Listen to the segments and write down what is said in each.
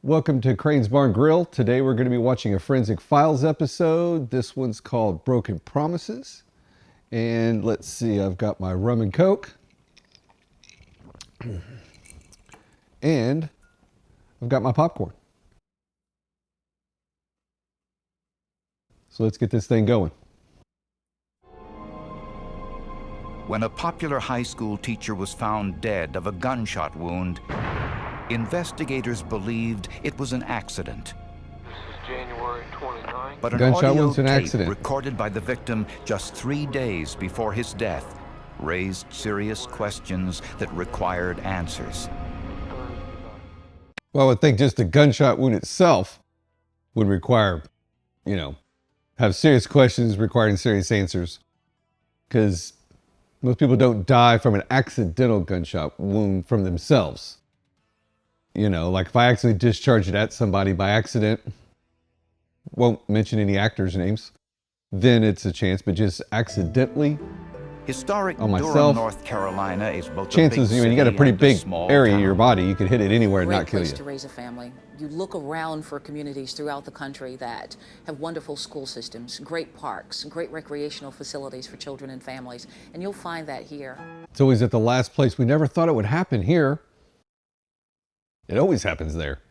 Welcome to Crane's Barn Grill. Today we're going to be watching a Forensic Files episode. This one's called Broken Promises. And let's see, I've got my rum and coke. And I've got my popcorn. So let's get this thing going. When a popular high school teacher was found dead of a gunshot wound, investigators believed it was an accident. This is January 29th. But an Gunshot audio wound's an tape accident. recorded by the victim just 3 days before his death raised serious questions that required answers. Well, I would think just the gunshot wound itself would require, have serious questions requiring serious answers. Because most people don't die from an accidental gunshot wound from themselves. Like if I accidentally discharge it at somebody by accident, won't mention any actors' names, then it's a chance, but just accidentally Historic on myself, Durham, North Carolina is both chances, a big you got a pretty city big and a small area in town. your body, you could hit it anywhere and Great not kill place you. to raise a family. You look around for communities throughout the country that have wonderful school systems, great parks, great recreational facilities for children and families, and you'll find that here. It's always at the last place. We never thought it would happen here. It always happens there.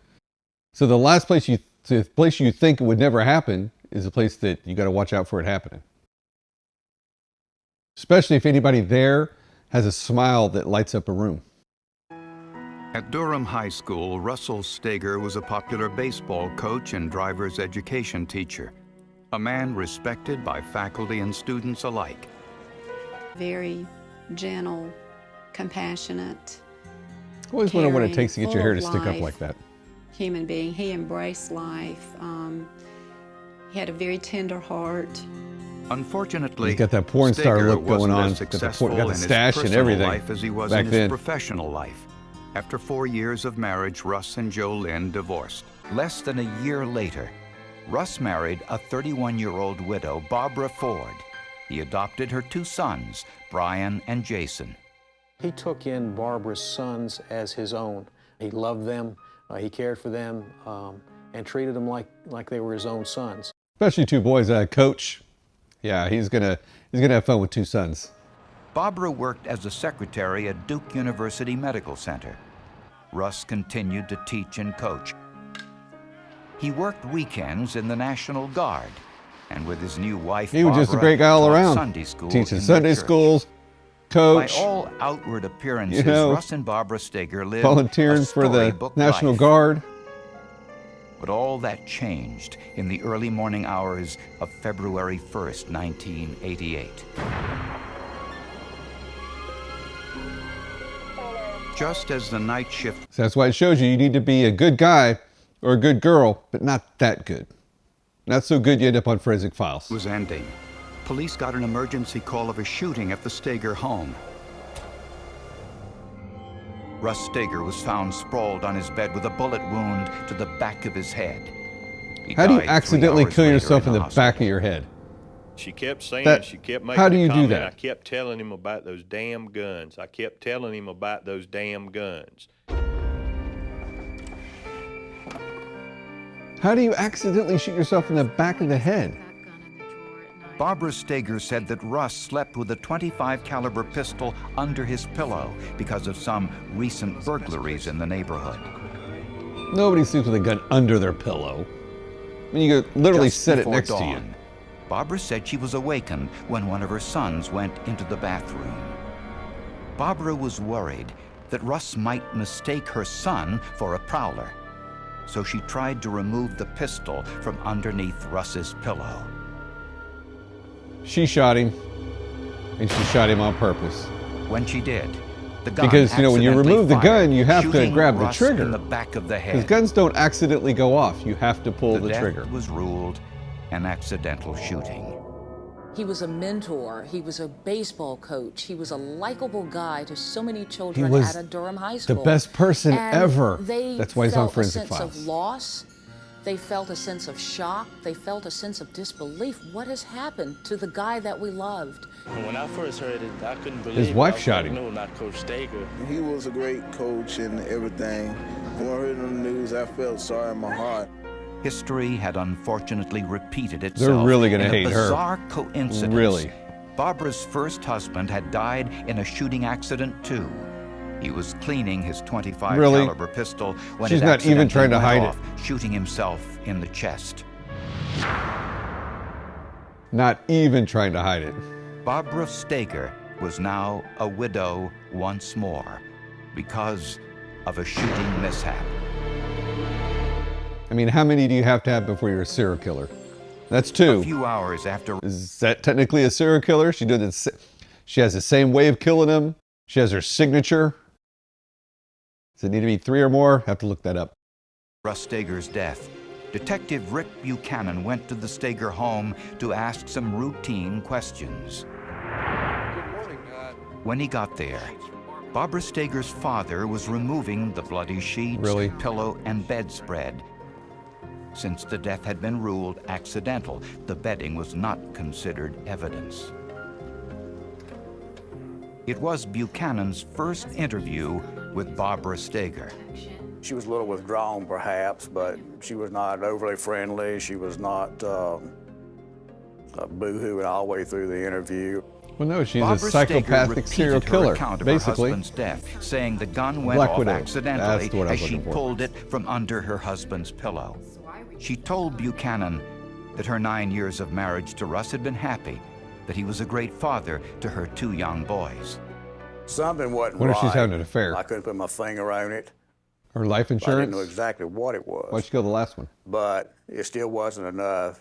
So the last place you think it would never happen is a place that you got to watch out for it happening. Especially if anybody there has a smile that lights up a room. At Durham High School, Russell Steger was a popular baseball coach and driver's education teacher, a man respected by faculty and students alike. Very gentle, compassionate, I always wonder what it caring, takes to get your full hair of to stick up life. like that. human being. He embraced life. He had a very tender heart. Unfortunately, He's got that porn star Steger look going wasn't on. as Got the successful got the in his stash and personal everything life as he was back in his then. professional life. After 4 years of marriage, Russ and Jo Lynn divorced. Less than a year later, Russ married a 31-year-old widow, Barbara Ford. He adopted her 2 sons, Brian and Jason. He took in Barbara's sons as his own. He loved them, he cared for them, and treated them like they were his own sons. Especially 2 boys. Coach, yeah, he's gonna have fun with 2 sons. Barbara worked as a secretary at Duke University Medical Center. Russ continued to teach and coach. He worked weekends in the National Guard, and with his new wife, He was just a Barbara, great guy all taught around. Sunday school Teaching in Sunday their church. schools, coach, By all outward appearances, know, Russ and Barbara Steger lived volunteering a for the storybook National life. Guard. But all that changed in the early morning hours of February 1st, 1988. Just as the night shift So that's why it shows you need to be a good guy or a good girl, but not that good. Not so good you end up on Forensic Files. was ending, police got an emergency call of a shooting at the Steger home. Russ Steger was found sprawled on his bed with a bullet wound to the back of his head. He How do you died 3 accidentally hours kill later yourself in the hospital. back of your head? She kept saying, That- she kept making how do you a do comment. that? I kept telling him about those damn guns. I kept telling him about those damn guns. How do you accidentally shoot yourself in the back of the head? Barbara Steger said that Russ slept with a .25 caliber pistol under his pillow because of some recent burglaries in the neighborhood. Nobody sleeps with a gun under their pillow. I mean, you could literally Just set it before next to you. dawn, Barbara said she was awakened when one of her sons went into the bathroom. Barbara was worried that Russ might mistake her son for a prowler, so she tried to remove the pistol from underneath Russ's pillow. She shot him, and she shot him on purpose. When she did, the gun Because, when you accidentally remove the fired, gun, you have to shooting grab the Russ trigger. in the back of the Because head. guns don't accidentally go off. You have to pull the death trigger. was ruled an accidental shooting. He was a mentor. He was a baseball coach. He was a likable guy to so many children was at a Durham High the School. best person And ever. They That's why he's on felt Forensic a sense Files. of loss. They felt a sense of shock. They felt a sense of disbelief. What has happened to the guy that we loved? When I first heard it, I couldn't believe His it. wife I was shot like, him. No, not Coach Steger. He was a great coach and everything. When I heard the news, I felt sorry in my heart. History had unfortunately repeated itself. They're really going to in hate a her. bizarre coincidence. Really. Barbara's first husband had died in a shooting accident too. He was cleaning his 25 Really? caliber pistol when She's it not even accidentally trying to went hide it. off, shooting himself in the chest. Not even trying to hide it. Barbara Steger was now a widow once more because of a shooting mishap. I mean, how many do you have to have before you're a serial killer? That's two. A few hours after Is that technically a serial killer? She has the same way of killing him. She has her signature. Does it need to be 3 or more? Have to look that up. Russ Steger's death, Detective Rick Buchanan went to the Steger home to ask some routine questions. Good morning. When he got there, Barbara Steger's father was removing the bloody sheets, Really? pillow, and bedspread. Since the death had been ruled accidental, the bedding was not considered evidence. It was Buchanan's first interview with Barbara Steger. She was a little withdrawn, perhaps, but she was not overly friendly. She was not boo-hooing all the way through the interview. Well, no, she's Barbara a psychopathic Steger serial repeated her killer, account of basically. her husband's death, saying the gun went Black off Widow. accidentally That's what I was as she looking for. pulled it from under her husband's pillow. She told Buchanan that her 9 years of marriage to Russ had been happy, that he was a great father to her 2 young boys. Something wasn't What if right. she's having an affair? I couldn't put my finger on it. Her life I didn't insurance? know exactly what it Why'd was, she kill the last one? but it still wasn't enough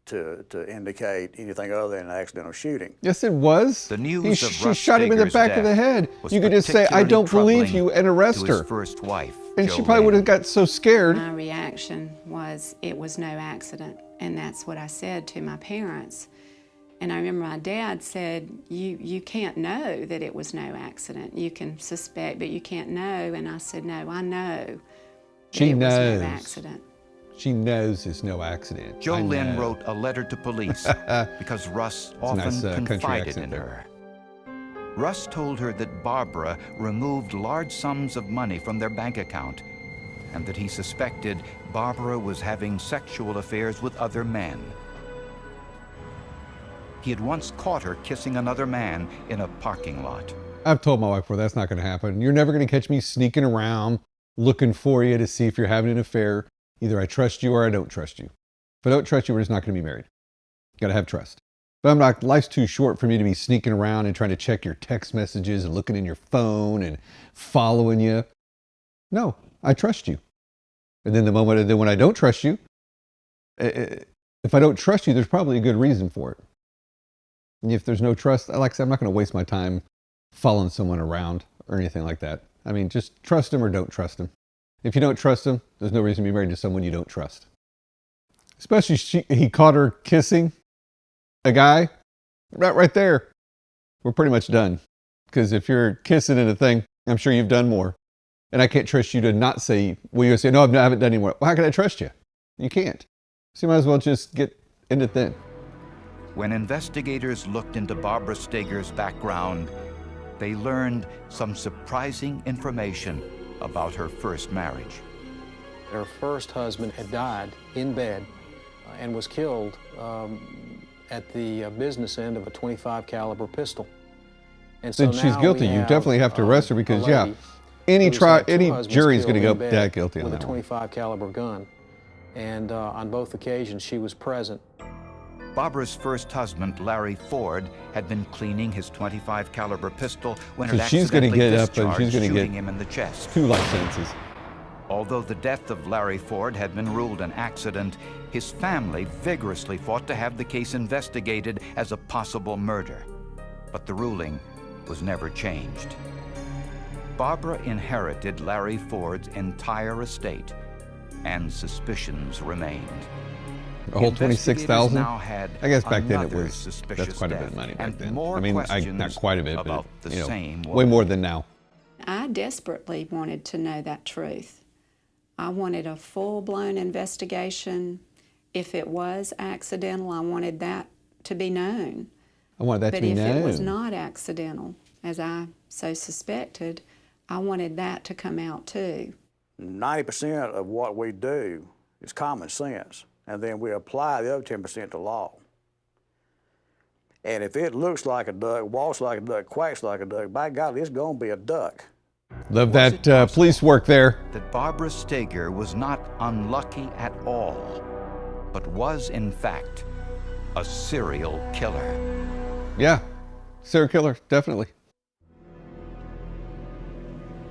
to indicate anything other than an accidental shooting. Yes, it was. The news of She Russ shot him in the Steger's back of the death head. was You could just say, I particularly don't believe troubling you, and arrest to his her. first wife, And she Jo probably would Lynn. have got so scared. My reaction was it was no accident, and that's what I said to my parents. And I remember my dad said, you can't know that it was no accident. You can suspect, but you can't know. And I said, no, I know that She it was knows. no accident. She knows it's no accident. Jo I Lynn know. wrote a letter to police because Russ a often nice, country confided accent in there. her. Russ told her that Barbara removed large sums of money from their bank account and that he suspected Barbara was having sexual affairs with other men. He had once caught her kissing another man in a parking lot. I've told my wife before, that's not going to happen. You're never going to catch me sneaking around, looking for you to see if you're having an affair. Either I trust you or I don't trust you. If I don't trust you, we're just not going to be married. Got to have trust. But I'm not, life's too short for me to be sneaking around and trying to check your text messages and looking in your phone and following you. No, I trust you. And then when I don't trust you, if I don't trust you, there's probably a good reason for it. And if there's no trust, like I said, I'm not going to waste my time following someone around or anything like that. I mean, just trust them or don't trust them. If you don't trust them, there's no reason to be married to someone you don't trust. Especially he caught her kissing a guy. Right there, we're pretty much done. Because if you're kissing in a thing, I'm sure you've done more. And I can't trust you to not say, well, you say, no, I haven't done any more. Well, how can I trust you? You can't. So you might as well just get in it then. When investigators looked into Barbara Steger's background, they learned some surprising information about her first marriage. Her first husband had died in bed and was killed at the business end of a 25 caliber pistol. And so Then she's now guilty. we You definitely have to arrest her a because, lady any who's had two any husbands jury's going to killed go in bed that guilty on with that a one. 25 caliber gun. And on both occasions, she was present. Barbara's first husband, Larry Ford, had been cleaning his 25 caliber pistol when So it she's gonna accidentally get up and discharged, she's gonna shooting get him in the chest. 2 life sentences. Although the death of Larry Ford had been ruled an accident, his family vigorously fought to have the case investigated as a possible murder. But the ruling was never changed. Barbara inherited Larry Ford's entire estate, and suspicions remained. A whole Investigators 26,000? now had I guess back then it another was, suspicious that's quite a bit of death, money back and then. more I mean, not questions quite a bit, about but the same way woman. more than now. I desperately wanted to know that truth. I wanted a full-blown investigation. If it was accidental, I wanted that to be known. I wanted that But to be if known. it was not accidental, as I so suspected, I wanted that to come out too. 90% of what we do is common sense, and then we apply the other 10% to law. And if it looks like a duck, walks like a duck, quacks like a duck, by God, it's going to be a duck. Love that police work there. That Barbara Steger was not unlucky at all, but was in fact a serial killer. Yeah, serial killer, definitely.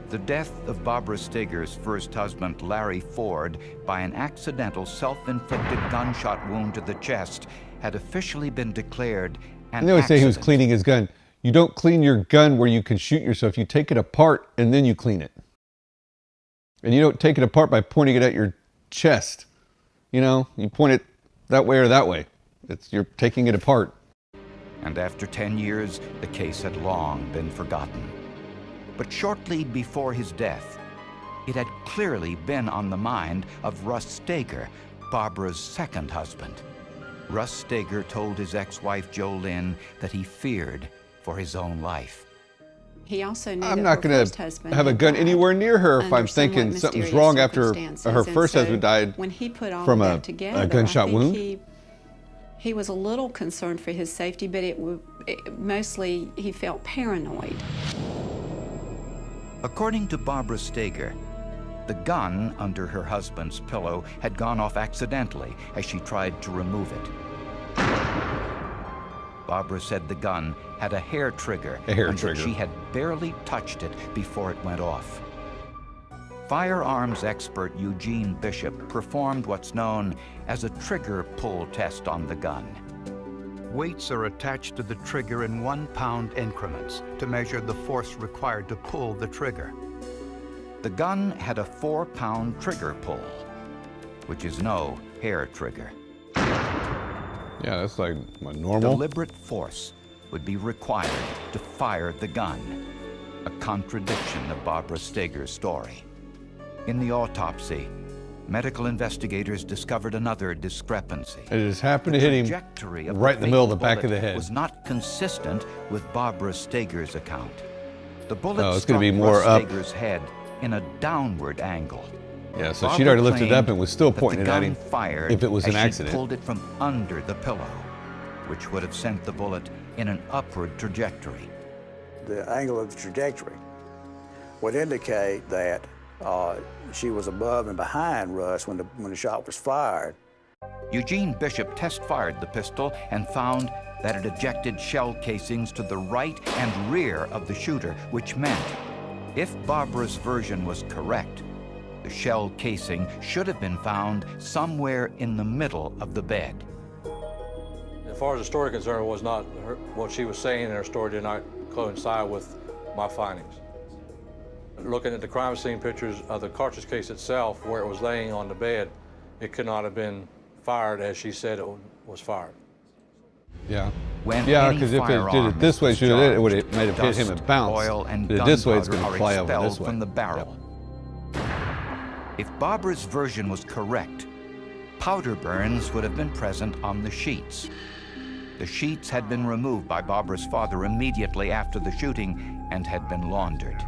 The death of Barbara Steger's first husband, Larry Ford, by an accidental self-inflicted gunshot wound to the chest had officially been declared an They always say he was accident. cleaning his gun. You don't clean your gun where you can shoot yourself. You take it apart and then you clean it. And you don't take it apart by pointing it at your chest. You know, you point it that way or that way. You're taking it apart. And after 10 years, the case had long been forgotten. But shortly before his death, it had clearly been on the mind of Russ Steger, Barbara's second husband. Russ Steger told his ex-wife Jolynn that he feared for his own life. He also knew I'm that not her going first to husband have a had gun died anywhere near her if under I'm thinking somewhat something's mysterious wrong after circumstances. her And first so husband died when he put all from of a that together, gunshot I think wound. He was a little concerned for his safety, but mostly he felt paranoid. According to Barbara Steger, the gun under her husband's pillow had gone off accidentally as she tried to remove it. Barbara said the gun had a hair trigger, and that she had barely touched it before it went off. Firearms expert Eugene Bishop performed what's known as a trigger pull test on the gun. Weights are attached to the trigger in 1 pound increments to measure the force required to pull the trigger. The gun had a 4 pound trigger pull, which is no hair trigger. Yeah, that's like a normal. Deliberate force would be required to fire the gun, a contradiction of Barbara Steger's story. In the autopsy, medical investigators discovered another discrepancy. It just happened to hit him right in the middle of the back of the head. Was not consistent with Barbara Steger's account. The bullet it's going struck to be more Russ up. Steger's head in a downward angle. Yeah, so Barbara she'd already lifted it up claimed and was still that pointing the it at gun him fired if it was an as she accident. pulled it from under the pillow, which would have sent the bullet in an upward trajectory. The angle of the trajectory would indicate that she was above and behind Russ when the shot was fired. Eugene Bishop test-fired the pistol and found that it ejected shell casings to the right and rear of the shooter, which meant, if Barbara's version was correct, the shell casing should have been found somewhere in the middle of the bed. As far as the story concerned, was not what she was saying in her story did not coincide with my findings. Looking at the crime scene pictures of the cartridge case itself, where it was laying on the bed, it could not have been fired as she said it was fired. Yeah. When Yeah, any because if it did firearm it this way, is it might discharged, have hit him and dust, bounced. oil, and But this way, it's gunpowder going to are fly over expelled this way. from the barrel. If Barbara's version was correct, powder burns would have been present on the sheets. The sheets had been removed by Barbara's father immediately after the shooting and had been laundered.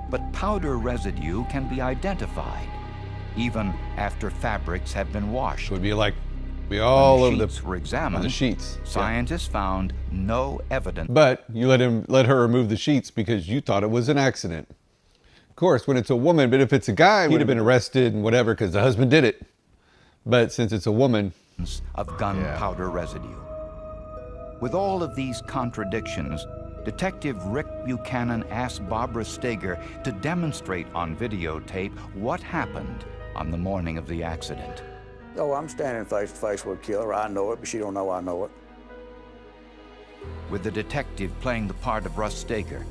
But powder residue can be identified, even after fabrics have been washed. It would be like, be all When over the sheets were examined, on the sheets. Scientists found no evidence. But you let her remove the sheets because you thought it was an accident. Of course, when it's a woman, but if it's a guy, he'd have been arrested and whatever because the husband did it. But since it's a woman, of gunpowder residue. With all of these contradictions, Detective Rick Buchanan asked Barbara Steger to demonstrate on videotape what happened on the morning of the accident. Oh, I'm standing face to face with a killer. I know it, but she don't know I know it. With the detective playing the part of Russ Steger,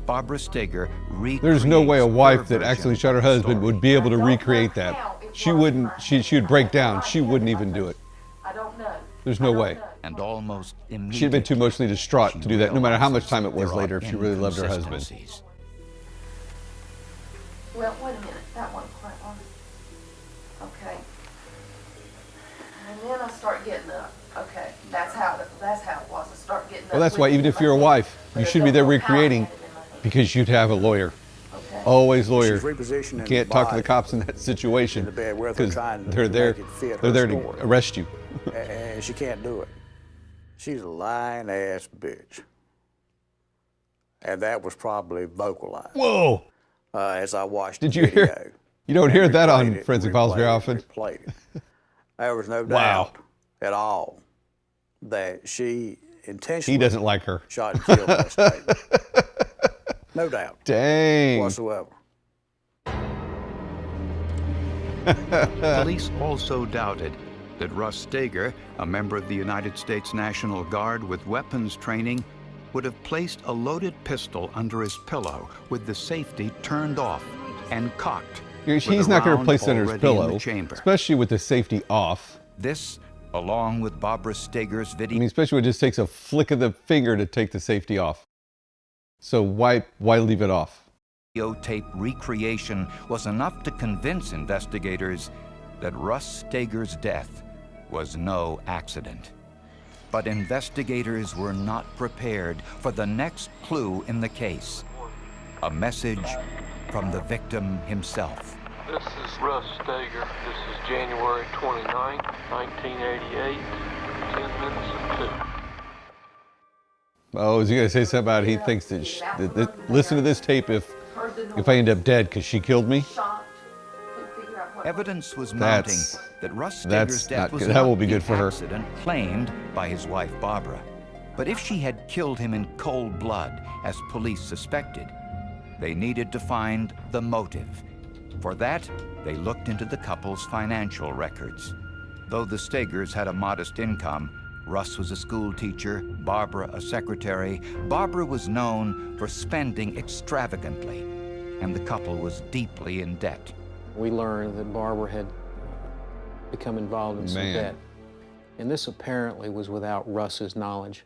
Barbara Steger recreates there's no way a wife her that actually version shot her of the husband story. would be able to recreate that. She wouldn't, she would break down. She wouldn't even do it. I don't know. There's no way. And almost immediately, She'd have been too emotionally distraught she to do that, no matter how much realizes time it was there later, are if she really loved her husband. inconsistencies. Well, wait a minute. That wasn't quite on. Okay. And then I start getting up. Okay. That's how it was. I start getting up. Well, that's why with even it if you're a like wife, that. you But should I be there don't know how I recreating had it in my hand. because you'd have a lawyer. Okay. Always lawyer. She's repositioning You the can't talk to the body cops in that in situation the bed where they're because trying to they're there. make it fit They're her there story. to arrest you. And she can't do it. She's a lying ass bitch. And that was probably vocalized. Whoa! As I watched Did the you video. hear? You don't hear that on Replayed it, Forensic Files very replayed it, often. replayed it. There was no Wow. doubt at all that she intentionally He doesn't like her. shot and killed that statement. No doubt Dang. whatsoever. Police also doubted that Russ Steger, a member of the United States National Guard with weapons training, would have placed a loaded pistol under his pillow with the safety turned off and cocked. He's not going to place it under his already in the pillow, chamber. especially with the safety off. This, along with Barbara Steger's I video mean, especially when it just takes a flick of the finger to take the safety off. So why leave it off? tape recreation, was enough to convince investigators that Russ Steger's death was no accident. But investigators were not prepared for the next clue in the case. A message from the victim himself. This is Russ Steger. This is January 29, 1988, 10 minutes of 2. Oh, is he going to say something about he thinks that, listen to this tape if I end up dead because she killed me? Evidence was mounting that Russ Steger's death was that not won't be the good for her. accident claimed by his wife Barbara. But if she had killed him in cold blood, as police suspected, they needed to find the motive. For that, they looked into the couple's financial records. Though the Stegers had a modest income, Russ was a school teacher, Barbara a secretary. Barbara was known for spending extravagantly, and the couple was deeply in debt. We learned that Barbara had become involved in some debt. And this apparently was without Russ's knowledge.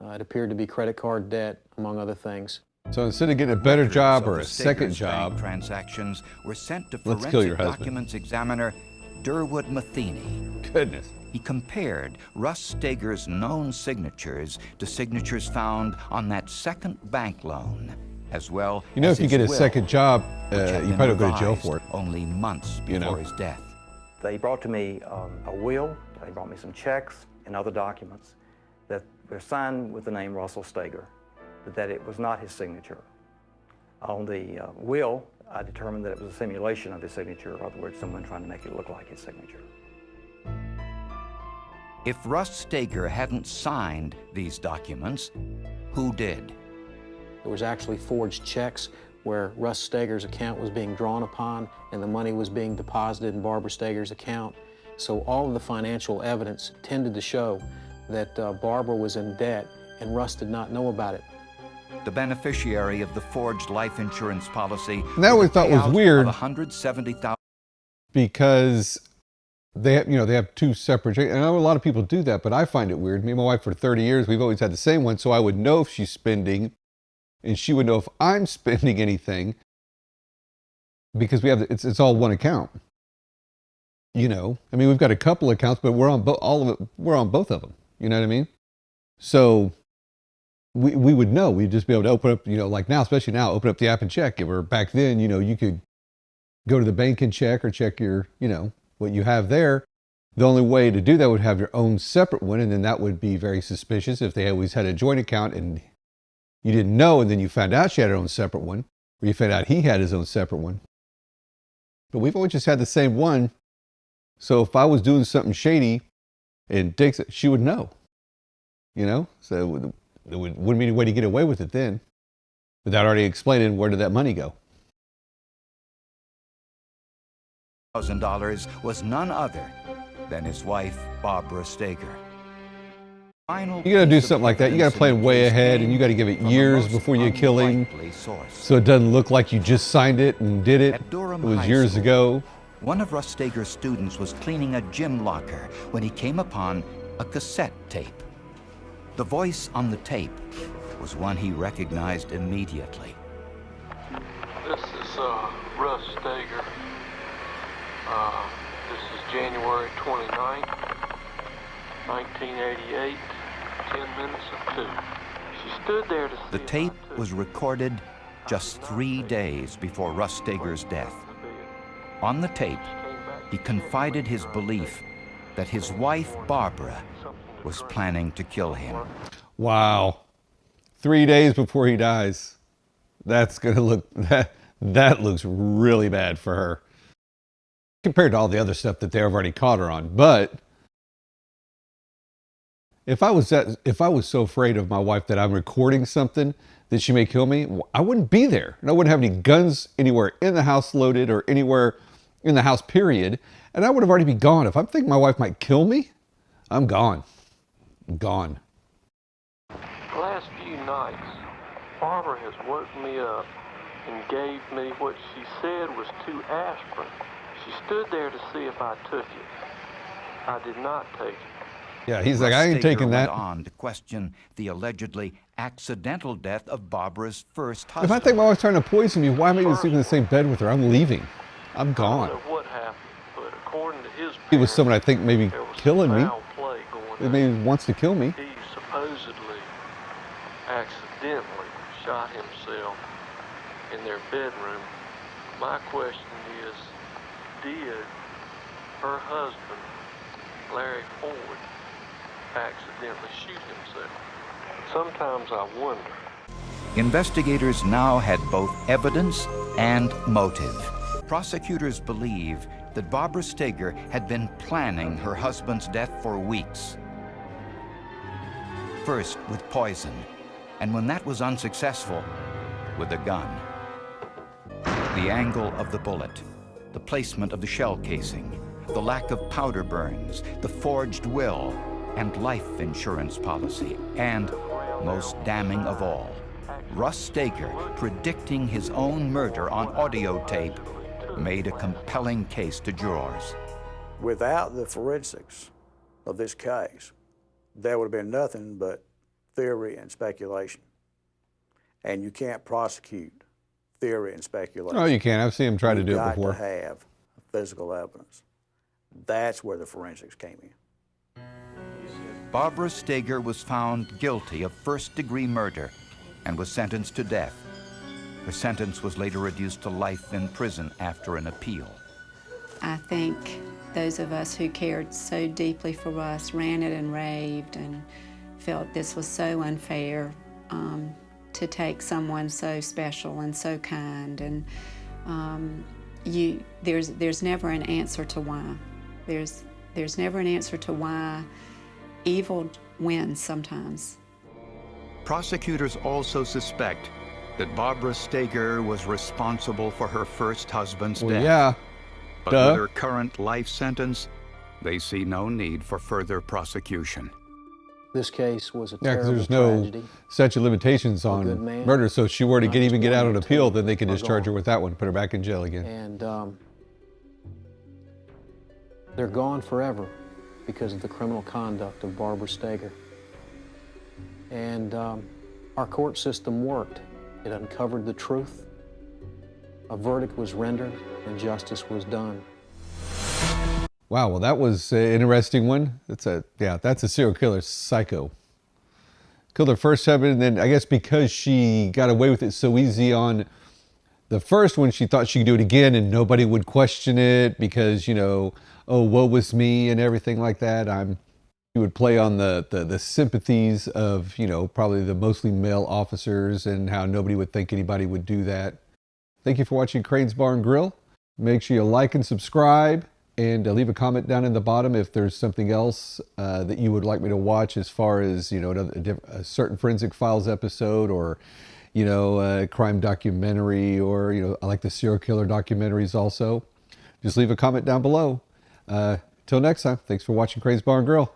It appeared to be credit card debt, among other things. So instead of getting a better job or a second Steger's job, bank transactions were sent to let's kill your forensic husband. documents examiner Durwood Matheny. Goodness. He compared Russ Steger's known signatures to signatures found on that second bank loan, as well You know, as if you his get a will, second job, which had you been probably don't go to jail revised for it. only months before his death. They brought to me a will, they brought me some checks and other documents that were signed with the name Russell Steger, but that it was not his signature. On the will, I determined that it was a simulation of his signature, in other words, someone trying to make it look like his signature. If Russ Steger hadn't signed these documents, who did? There was actually forged checks where Russ Steger's account was being drawn upon and the money was being deposited in Barbara Steger's account. So all of the financial evidence tended to show that Barbara was in debt and Russ did not know about it. The beneficiary of the forged life insurance policy. And that we thought was weird $170,000. because they have two separate checks. And I know a lot of people do that, but I find it weird. Me and my wife for 30 years, we've always had the same one, so I would know if she's spending and she would know if I'm spending anything because we have it's all one account. You know, I mean, we've got a couple accounts, but we're on we're on both of them. You know what I mean? So we would know. We'd just be able to open up, like now, especially now, open up the app and check. Where back then, you could go to the bank and check or check your, what you have there. The only way to do that would have your own separate one, and then that would be very suspicious if they always had a joint account and you didn't know, and then you found out she had her own separate one, or you found out he had his own separate one. But we've always just had the same one. So if I was doing something shady and Dick, she would know, So there wouldn't be any way to get away with it then without already explaining where did that money go. $1,000 was none other than his wife, Barbara Steger. You got to do something like that. You got to plan way ahead, and you got to give it years before you kill him, so it doesn't look like you just signed it and did it. It was years ago. One of Russ Steger's students was cleaning a gym locker when he came upon a cassette tape. The voice on the tape was one he recognized immediately. This is Russ Steger. This is January 29, 1988, 10 minutes of 2. She stood there to see The tape was recorded just 3 days before Russ Steger's death. On the tape, he confided his belief that his wife, Barbara, was planning to kill him. Wow. 3 days before he dies. That's going to look, that looks really bad for her. Compared to all the other stuff that they've already caught her on. But if I was so afraid of my wife that I'm recording something that she may kill me, I wouldn't be there. And I wouldn't have any guns anywhere in the house loaded or anywhere in the house, period. And I would have already been gone. If I'm thinking my wife might kill me, I'm gone. I'm gone. The last few nights, Barbara has woke me up and gave me what she said was 2 aspirin. She stood there to see if I took it. I did not take it. Yeah, he's like, I ain't taking that. Went on to question the allegedly accidental death of Barbara's first husband. If I think my wife's trying to poison me, why am I even sleeping in the same bed with her? I'm leaving. I'm gone. I don't know what happened, but according to his He was someone I think maybe killing me. Play going That maybe wants to kill me. He supposedly accidentally shot himself in their bedroom. My question is, did her husband, Larry Ford, accidentally shoot himself? Sometimes I wonder. Investigators now had both evidence and motive. Prosecutors believe that Barbara Steger had been planning her husband's death for weeks. First with poison, and when that was unsuccessful, with a gun. The angle of the bullet, the placement of the shell casing, the lack of powder burns, the forged will, and life insurance policy, and, most damning of all, Russ Steger predicting his own murder on audio tape made a compelling case to jurors. Without the forensics of this case, there would have been nothing but theory and speculation. And you can't prosecute theory and speculation. Oh, you can. I've seen him try to do it before. You've got to have physical evidence. That's where the forensics came in. Barbara Steger was found guilty of first-degree murder and was sentenced to death. Her sentence was later reduced to life in prison after an appeal. I think those of us who cared so deeply for Russ ranted and raved and felt this was so unfair to take someone so special and so kind. And there's never an answer to why. There's never an answer to why evil wins sometimes. Prosecutors also suspect that Barbara Steger was responsible for her first husband's death. Yeah. But with her current life sentence, they see no need for further prosecution. This case was a Yeah, because terrible there's no tragedy. statute of limitations on murder, so if she were to even get out on appeal, then they could discharge her with that one, put her back in jail again. And they're gone forever because of the criminal conduct of Barbara Steger. And our court system worked. It uncovered the truth. A verdict was rendered and justice was done. Wow, well, that was an interesting one. That's a serial killer, psycho. Killed her first husband, and then I guess because she got away with it so easy on the first one, she thought she could do it again and nobody would question it because, you know, oh, woe was me and everything like that. She would play on the sympathies of, you know, probably the mostly male officers and how nobody would think anybody would do that. Thank you for watching Crane's Bar and Grill. Make sure you like and subscribe and leave a comment down in the bottom if there's something else that you would like me to watch as far as, you know, a certain Forensic Files episode or, you know, a crime documentary or, you know, I like the serial killer documentaries also. Just leave a comment down below. Till next time, thanks for watching Crane's Bar and Grill.